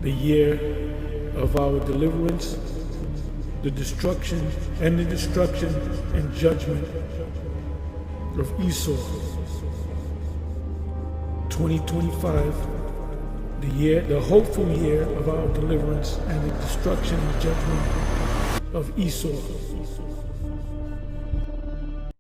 the year of our deliverance, the destruction and judgment of Esau. 2025, the hopeful year of our deliverance and the destruction and judgment of Esau.